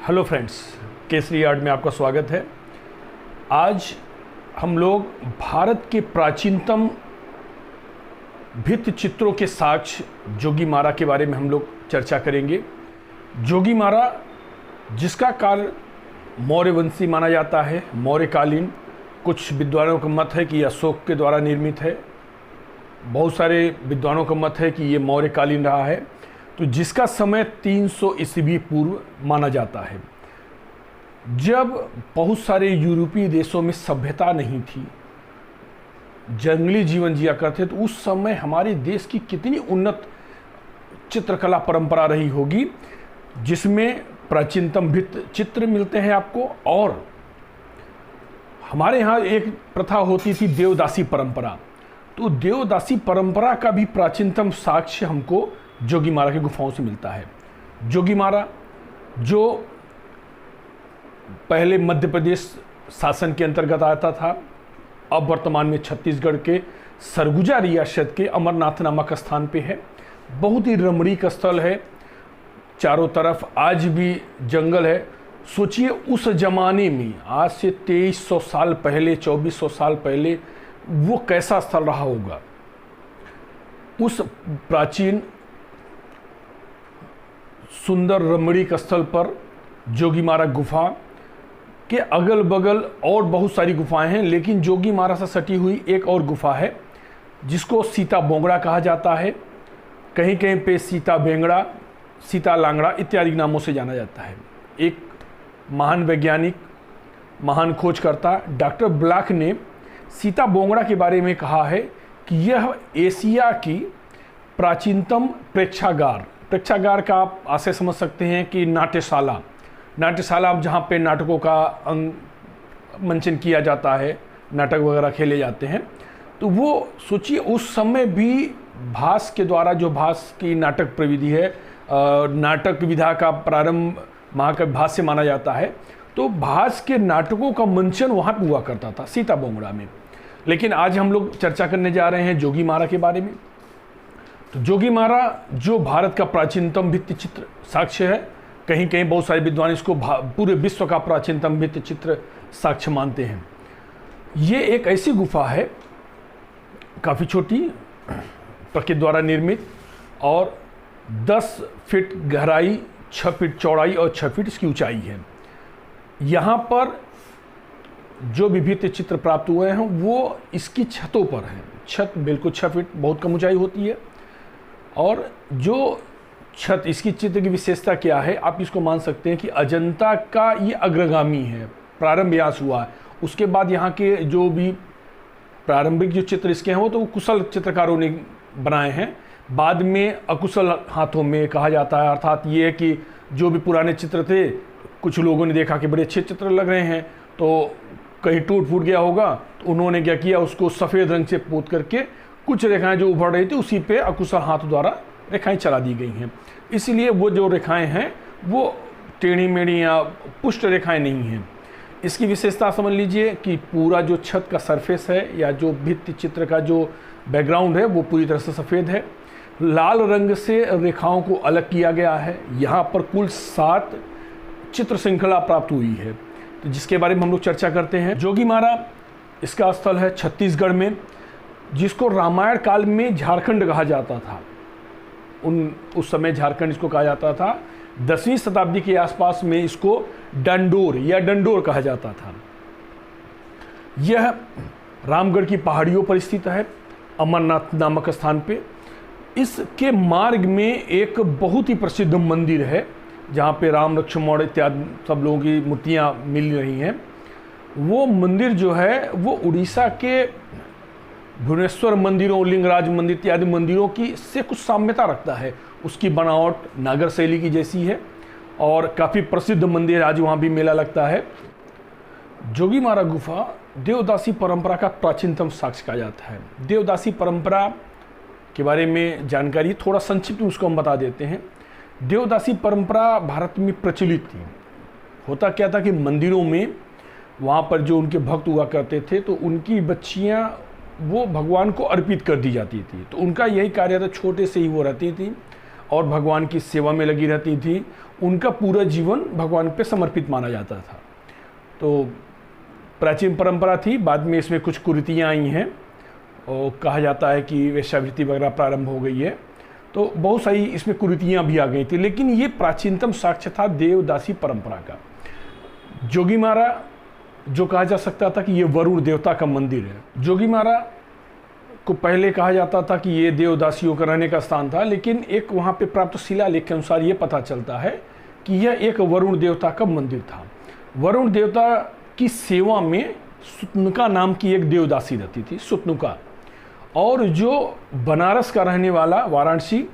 Hello friends, Kesari art में आपका स्वागत है। आज हम लोग भारत के प्राचीनतम भित्ति चित्रों के साक्ष्य जोगीमारा के बारे में हम लोग चर्चा करेंगे। जोगीमारा, जिसका काल मौर्यवंशी माना जाता है, मौर्यकालीन, कुछ विद्वानों का मत है कि अशोक के द्वारा निर्मित है, बहुत सारे विद्वानों का मत है कि ये मौर्यकालीन रहा है, तो जिसका समय 300 ईस्वी पूर्व माना जाता है। जब बहुत सारे यूरोपीय देशों में सभ्यता नहीं थी, जंगली जीवन जिया करते, तो उस समय हमारे देश की कितनी उन्नत चित्रकला परंपरा रही होगी, जिसमें प्राचीनतम भित्ति चित्र मिलते हैं आपको। और हमारे यहाँ एक प्रथा होती थी देवदासी परंपरा, तो देवदासी परंपरा का भी प्राचीनतम साक्ष्य हमको जोगीमारा की गुफाओं से मिलता है। जोगीमारा जो पहले मध्य प्रदेश शासन के अंतर्गत आता था, अब वर्तमान में छत्तीसगढ़ के सरगुजा रियासत के अमरनाथ नामक स्थान पे है। बहुत ही रमणीक स्थल है, चारों तरफ आज भी जंगल है। सोचिए उस जमाने में, आज से 2300 साल पहले, 2400 साल पहले वो कैसा स्थल रहा होगा। उस प्राचीन सुंदर रमणीक स्थल पर जोगीमारा गुफा के अगल बगल और बहुत सारी गुफाएं हैं, लेकिन जोगीमारा से सटी हुई एक और गुफा है जिसको सीता बोंगड़ा कहा जाता है। कहीं कहीं पे सीता बेंगड़ा, सीता लांगड़ा इत्यादि नामों से जाना जाता है। एक महान वैज्ञानिक, महान खोजकर्ता डॉक्टर ब्लैक ने सीता बोंगड़ा के बारे में कहा है कि यह एशिया की प्राचीनतम प्रेक्षागार का आप आशय समझ सकते हैं कि नाट्यशाला जहाँ पे नाटकों का मंचन किया जाता है, नाटक वगैरह खेले जाते हैं। तो वो सोचिए उस समय भी भास के द्वारा, जो भास की नाटक प्रविधि है, नाटक विधा का प्रारंभ महाकवि भास से माना जाता है, तो भास के नाटकों का मंचन वहाँ पर हुआ करता था सीता बोंगड़ा में। लेकिन आज हम लोग चर्चा करने जा रहे हैं जोगीमारा के बारे में। तो जोगीमारा जो भारत का प्राचीनतम भित्ति चित्र साक्ष्य है, कहीं कहीं बहुत सारे विद्वान इसको पूरे विश्व का प्राचीनतम भित्ति चित्र साक्ष्य मानते हैं। ये एक ऐसी गुफा है, काफ़ी छोटी, प्रकृति द्वारा निर्मित, और 10 फीट गहराई, 6 फीट चौड़ाई और 6 फीट इसकी ऊंचाई है। यहाँ पर जो भी भित्ति चित्र प्राप्त हुए हैं वो इसकी छतों पर हैं। छत बिल्कुल 6 फीट, बहुत कम ऊंचाई होती है। और जो छत, इसकी चित्र की विशेषता क्या है, आप इसको मान सकते हैं कि अजंता का ये अग्रगामी है, प्रारंभ यहाँ से हुआ है। उसके बाद यहाँ के जो भी प्रारंभिक जो चित्र इसके हैं वो तो कुशल चित्रकारों ने बनाए हैं, बाद में अकुशल हाथों में कहा जाता है। अर्थात ये कि जो भी पुराने चित्र थे, कुछ लोगों ने देखा कि बड़े अच्छे चित्र लग रहे हैं, तो कहीं टूट फूट गया होगा, तो उन्होंने क्या किया, उसको सफ़ेद रंग से पोत करके कुछ रेखाएं जो उभर रही थी उसी पे अकुशल हाथ द्वारा रेखाएं चला दी गई हैं। इसलिए वो जो रेखाएं हैं वो टेढ़ी मेढ़ी या पुष्ट रेखाएं नहीं हैं। इसकी विशेषता समझ लीजिए कि पूरा जो छत का सरफेस है या जो भित्ति चित्र का जो बैकग्राउंड है वो पूरी तरह से सफ़ेद है। लाल रंग से रेखाओं को अलग किया गया है। यहाँ पर कुल 7 चित्र श्रृंखला प्राप्त हुई है, तो जिसके बारे में हम लोग चर्चा करते हैं। जोगीमारा इसका स्थल है छत्तीसगढ़ में, जिसको रामायण काल में झारखंड कहा जाता था। उस समय झारखंड इसको कहा जाता था। 10वीं शताब्दी के आसपास में इसको डंडोर कहा जाता था। यह रामगढ़ की पहाड़ियों पर स्थित है, अमरनाथ नामक स्थान पे। इसके मार्ग में एक बहुत ही प्रसिद्ध मंदिर है, जहाँ पे राम, लक्ष्मण इत्यादि सब लोगों की मूर्तियाँ मिल रही हैं। वो मंदिर जो है वो उड़ीसा के भुवनेश्वर मंदिरों, लिंगराज मंदिर इत्यादि मंदिरों की से कुछ साम्यता रखता है। उसकी बनावट नागर शैली की जैसी है और काफ़ी प्रसिद्ध मंदिर, आज वहाँ भी मेला लगता है। जोगीमारा गुफा देवदासी परंपरा का प्राचीनतम साक्ष्य कहा जाता है। देवदासी परंपरा के बारे में जानकारी थोड़ा संक्षिप्त में उसको हम बता देते हैं। देवदासी परंपरा भारत में प्रचलित थी। होता क्या था कि मंदिरों में वहाँ पर जो उनके भक्त हुआ करते थे, तो उनकी बच्चियाँ वो भगवान को अर्पित कर दी जाती थी। तो उनका यही कार्य था, छोटे से ही वो रहती थी और भगवान की सेवा में लगी रहती थी। उनका पूरा जीवन भगवान पे समर्पित माना जाता था। तो प्राचीन परंपरा थी, बाद में इसमें कुछ कुरीतियाँ आई हैं और कहा जाता है कि वेश्यावृत्ति वगैरह प्रारंभ हो गई है। तो बहुत सारी इसमें कुरीतियाँ भी आ गई थी, लेकिन ये प्राचीनतम साक्ष्य था देवदासी परंपरा का। जोगीमारा जो कहा जा सकता था कि ये वरुण देवता का मंदिर है। जोगीमारा को पहले कहा जाता था कि ये देवदासियों का रहने का स्थान था, लेकिन एक वहाँ पे प्राप्त शिलालेख के अनुसार ये पता चलता है कि यह एक वरुण देवता का मंदिर था। वरुण देवता की सेवा में सुतनुका नाम की एक देवदासी रहती थी, सुतनुका। और जो बनारस का रहने वाला, वाराणसी,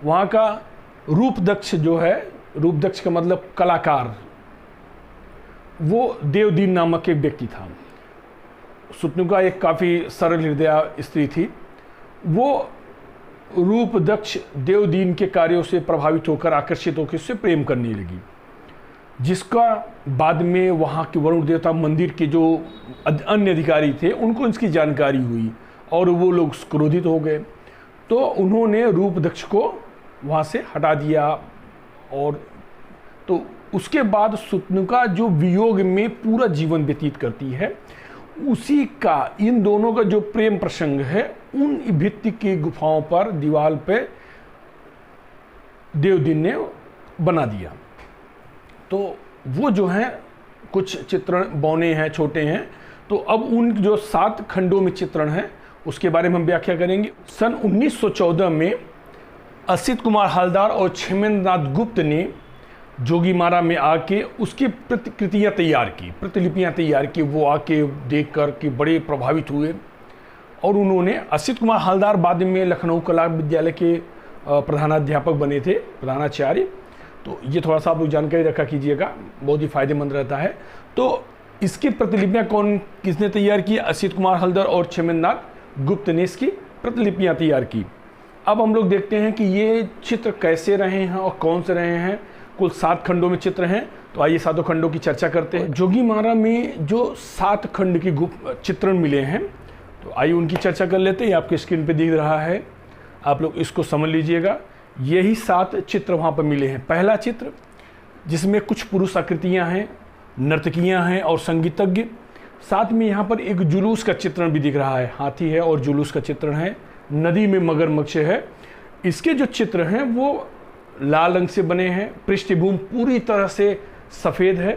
वहाँ का रूपदक्ष जो है, रूपदक्ष का मतलब कलाकार, वो देवदीन नामक एक व्यक्ति था। सुतनुका एक काफ़ी सरल हृदय स्त्री थी। वो रूपदक्ष देवदीन के कार्यों से प्रभावित होकर, आकर्षित होकर उससे प्रेम करने लगी, जिसका बाद में वहाँ के वरुण देवता मंदिर के जो अन्य अधिकारी थे उनको इसकी जानकारी हुई और वो लोग क्रोधित हो गए। तो उन्होंने रूपदक्ष को वहाँ से हटा दिया। और तो उसके बाद सुतनुका जो वियोग में पूरा जीवन व्यतीत करती है, उसी का, इन दोनों का जो प्रेम प्रसंग है, उन भित्ति की गुफाओं पर, दीवार पे देवदीन ने बना दिया। तो वो जो हैं कुछ चित्रण बौने हैं, छोटे हैं। तो अब उन जो 7 खंडों में चित्रण है उसके बारे में हम व्याख्या करेंगे। सन 1914 में असित कुमार हलदार और क्षेमेंद्रनाथ गुप्त ने जोगीमारा में आके उसकी प्रतिकृतियाँ तैयार की, प्रतिलिपियाँ तैयार की। वो आके देख कर के बड़े प्रभावित हुए और उन्होंने, असित कुमार हलदार बाद में लखनऊ कला विद्यालय के प्रधानाध्यापक बने थे, प्रधानाचार्य। तो ये थोड़ा सा आप लोग जानकारी रखा कीजिएगा, बहुत ही फायदेमंद रहता है। तो इसकी प्रतिलिपियाँ किसने तैयार की? असित कुमार हलदर और क्षेमेंद्रनाथ गुप्त ने इसकी प्रतिलिपियाँ तैयार की। अब हम लोग देखते हैं कि ये चित्र कैसे रहे हैं और कौन से रहे हैं। कुल 7 खंडों में चित्र हैं, तो आइए 7 खंडों की चर्चा करते हैं। जोगीमारा में जो 7 खंड की चित्रण मिले हैं, तो आइए उनकी चर्चा कर लेते हैं। आपके स्क्रीन पे दिख रहा है, आप लोग इसको समझ लीजिएगा। यही 7 चित्र वहाँ पर मिले हैं। पहला चित्र जिसमें कुछ पुरुष आकृतियाँ हैं, नर्तकियाँ हैं और संगीतज्ञ। साथ में यहाँ पर एक जुलूस का चित्रण भी दिख रहा है, हाथी है और जुलूस का चित्रण है। नदी में मगरमच्छ है। इसके जो चित्र हैं वो लाल रंग से बने हैं। पृष्ठभूमि पूरी तरह से सफ़ेद है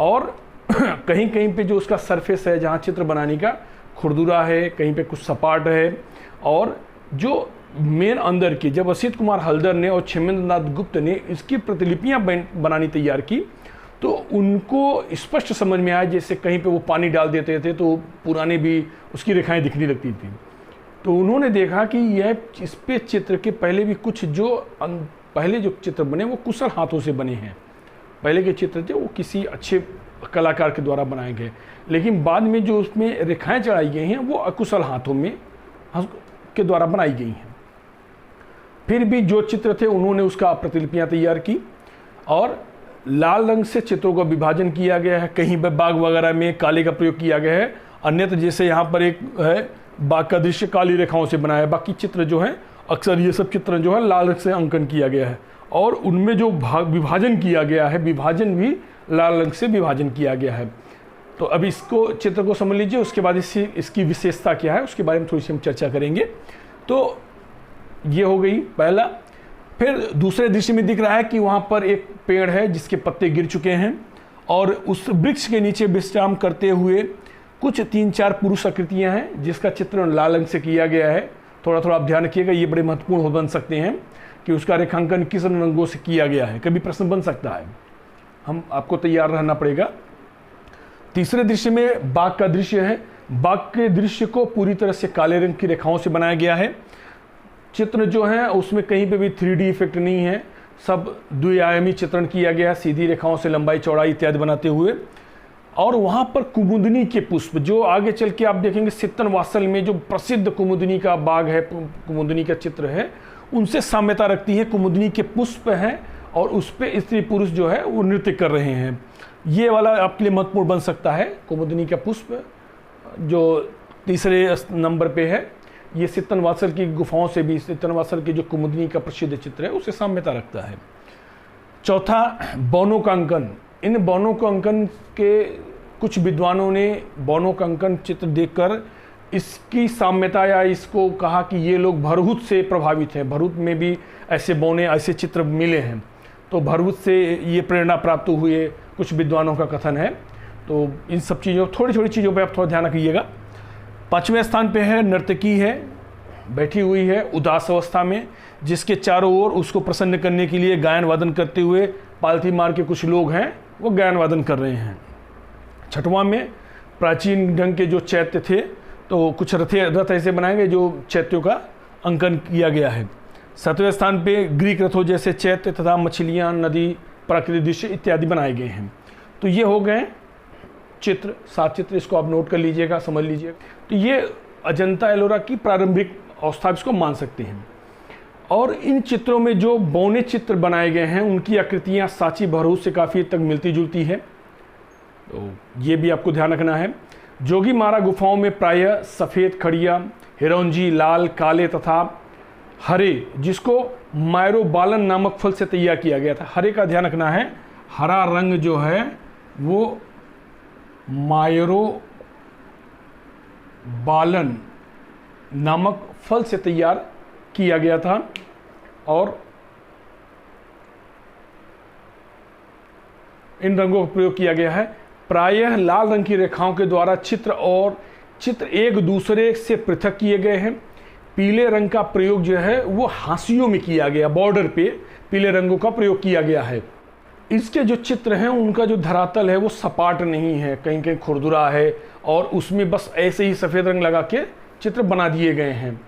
और कहीं कहीं पे जो उसका सरफेस है, जहाँ चित्र बनाने का, खुरदुरा है, कहीं पे कुछ सपाट है। और जो मेन अंदर की, जब असित कुमार हलदर ने और क्षेमेंद्रनाथ गुप्त ने इसकी प्रतिलिपियाँ बनानी तैयार की, तो उनको स्पष्ट समझ में आया, जैसे कहीं पे वो पानी डाल देते थे तो पुराने भी उसकी रेखाएं दिखने लगती थी। तो उन्होंने देखा कि यह इस पे चित्र के पहले भी कुछ पहले जो चित्र बने वो कुशल हाथों से बने हैं। पहले के चित्र थे वो किसी अच्छे कलाकार के द्वारा बनाए गए, लेकिन बाद में जो उसमें रेखाएं चढ़ाई गई हैं वो अकुशल हाथों में के द्वारा बनाई गई हैं। फिर भी जो चित्र थे उन्होंने उसका प्रतिलिपियाँ तैयार की और लाल रंग से चित्रों का विभाजन किया गया है। कहीं पर बाग वगैरह में काले का प्रयोग किया गया है, अन्यथा जैसे यहाँ पर एक है बाग का दृश्य काली रेखाओं से बनाया है। बाकी चित्र जो हैं अक्सर ये सब चित्र जो है लाल रंग से अंकन किया गया है और उनमें जो विभाजन किया गया है, विभाजन भी लाल रंग से विभाजन किया गया है। तो अब इसको चित्र को समझ लीजिए, उसके बाद इसकी विशेषता क्या है उसके बारे में थोड़ी सी हम चर्चा करेंगे। तो ये हो गई पहला। फिर दूसरे दृश्य में दिख रहा है कि वहाँ पर एक पेड़ है जिसके पत्ते गिर चुके हैं और उस वृक्ष के नीचे विश्राम करते हुए कुछ 3-4 पुरुष आकृतियाँ हैं जिसका चित्रण लाल रंग से किया गया है। थोड़ा थोड़ा आप ध्यान रखिएगा, ये बड़े महत्वपूर्ण बन सकते हैं कि उसका रेखांकन किस रंगों से किया गया है। कभी प्रश्न बन सकता है, हम आपको तैयार रहना पड़ेगा। तीसरे दृश्य में बाग का दृश्य है। बाग के दृश्य को पूरी तरह से काले रंग की रेखाओं से बनाया गया है। चित्र जो है उसमें कहीं पे भी 3D इफेक्ट नहीं है, सब द्विआयामी चित्रण किया गया है, सीधी रेखाओं से लंबाई चौड़ाई इत्यादि बनाते हुए। और वहाँ पर कुमुदनी के पुष्प, जो आगे चल के आप देखेंगे सित्तन वासल में जो प्रसिद्ध कुमुदनी का बाग है, कुमुदनी का चित्र है, उनसे साम्यता रखती है। कुमुदनी के पुष्प हैं और उस पर स्त्री पुरुष जो है वो नृत्य कर रहे हैं। ये वाला आपके लिए महत्वपूर्ण बन सकता है। कुमुदनी का पुष्प जो तीसरे नंबर पे है, ये सित्तनवासर की गुफाओं से भी, सित्तनवासर की जो कुमुदनी का प्रसिद्ध चित्र है उससे साम्यता रखता है। चौथा, बौनों का अंकन। इन बौनों का अंकन के कुछ विद्वानों ने बौनों का अंकन चित्र देखकर इसकी साम्यता या इसको कहा कि ये लोग भरहुत से प्रभावित हैं, भरहुत में भी ऐसे बौने, ऐसे चित्र मिले हैं, तो भरहुत से ये प्रेरणा प्राप्त हुए, कुछ विद्वानों का कथन है। तो इन सब चीज़ों, थोड़ी थोड़ी चीज़ों पे आप थोड़ा ध्यान रखिएगा। 5वें स्थान पे है नर्तकी है, बैठी हुई है उदास अवस्था में, जिसके चारों ओर उसको प्रसन्न करने के लिए गायन वादन करते हुए पालथी मार के कुछ लोग हैं वो गायन वादन कर रहे हैं। 6वां में प्राचीन ढंग के जो चैत्य थे, तो कुछ रथ ऐसे बनाए गए जो चैत्यों का अंकन किया गया है। 7वें स्थान पे ग्रीक रथों जैसे चैत्य तथा मछलियाँ, नदी, प्राकृतिक दृश्य इत्यादि बनाए गए हैं। तो ये हो गए चित्र, 7 चित्र, इसको आप नोट कर लीजिएगा, समझ लीजिएगा। तो ये अजंता एलोरा की प्रारंभिक अवस्था इसको मान सकते हैं। और इन चित्रों में जो बौने चित्र बनाए गए हैं उनकी आकृतियाँ सांची भरहुत से काफ़ी हद तक मिलती जुलती है, तो ये भी आपको ध्यान रखना है। जोगीमारा गुफाओं में प्रायः सफ़ेद खड़िया, हिरौंजी, लाल, काले तथा हरे, जिसको मायरोबालन नामक फल से तैयार किया गया था। हरे का ध्यान रखना है, हरा रंग जो है वो मायरोबालन नामक फल से तैयार किया गया था। और इन रंगों का प्रयोग किया गया है। प्रायः लाल रंग की रेखाओं के द्वारा चित्र एक दूसरे से पृथक किए गए हैं। पीले रंग का प्रयोग जो है वो हाशियों में किया गया, बॉर्डर पे पीले रंगों का प्रयोग किया गया है। इसके जो चित्र हैं उनका जो धरातल है वो सपाट नहीं है, कहीं कहीं खुरदुरा है, और उसमें बस ऐसे ही सफ़ेद रंग लगा के चित्र बना दिए गए हैं।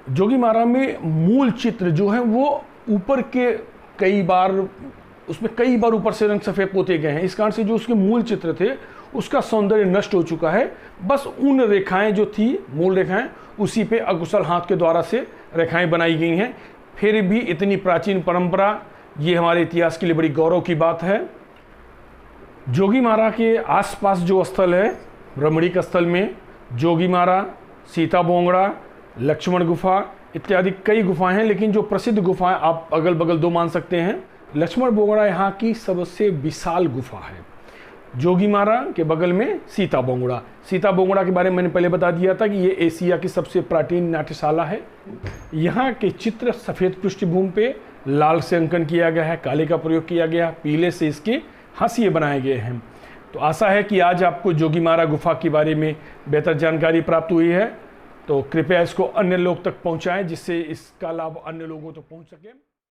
जोगीमारा में मूल चित्र जो है वो ऊपर के कई बार ऊपर से रंग सफ़ेद पोते गए हैं। इस कारण से जो उसके मूल चित्र थे उसका सौंदर्य नष्ट हो चुका है। बस उन रेखाएं जो थी, मूल रेखाएं, उसी पे अकुशल हाथ के द्वारा से रेखाएं बनाई गई हैं। फिर भी इतनी प्राचीन परंपरा, ये हमारे इतिहास के लिए बड़ी गौरव की बात है। जोगीमारा के आसपास जो स्थल है, रमणीक स्थल में जोगीमारा, सीता बोंगड़ा, लक्ष्मण गुफा इत्यादि कई गुफाएं हैं, लेकिन जो प्रसिद्ध गुफाएं आप अगल बगल 2 मान सकते हैं। लक्ष्मण बोंगड़ा यहाँ की सबसे विशाल गुफा है। जोगीमारा के बगल में सीता बोंगड़ा। सीता बोंगड़ा के बारे में मैंने पहले बता दिया था कि ये एशिया की सबसे प्राचीन नाट्यशाला है। यहाँ के चित्र सफ़ेद पृष्ठभूमि पे लाल से अंकन किया गया है, काले का प्रयोग किया गया, पीले से इसके हाशिए बनाए गए हैं। तो आशा है कि आज आपको जोगीमारा गुफा के बारे में बेहतर जानकारी प्राप्त हुई है। तो कृपया इसको अन्य लोग तक पहुँचाएँ, जिससे इसका लाभ अन्य लोगों तक पहुँच सके।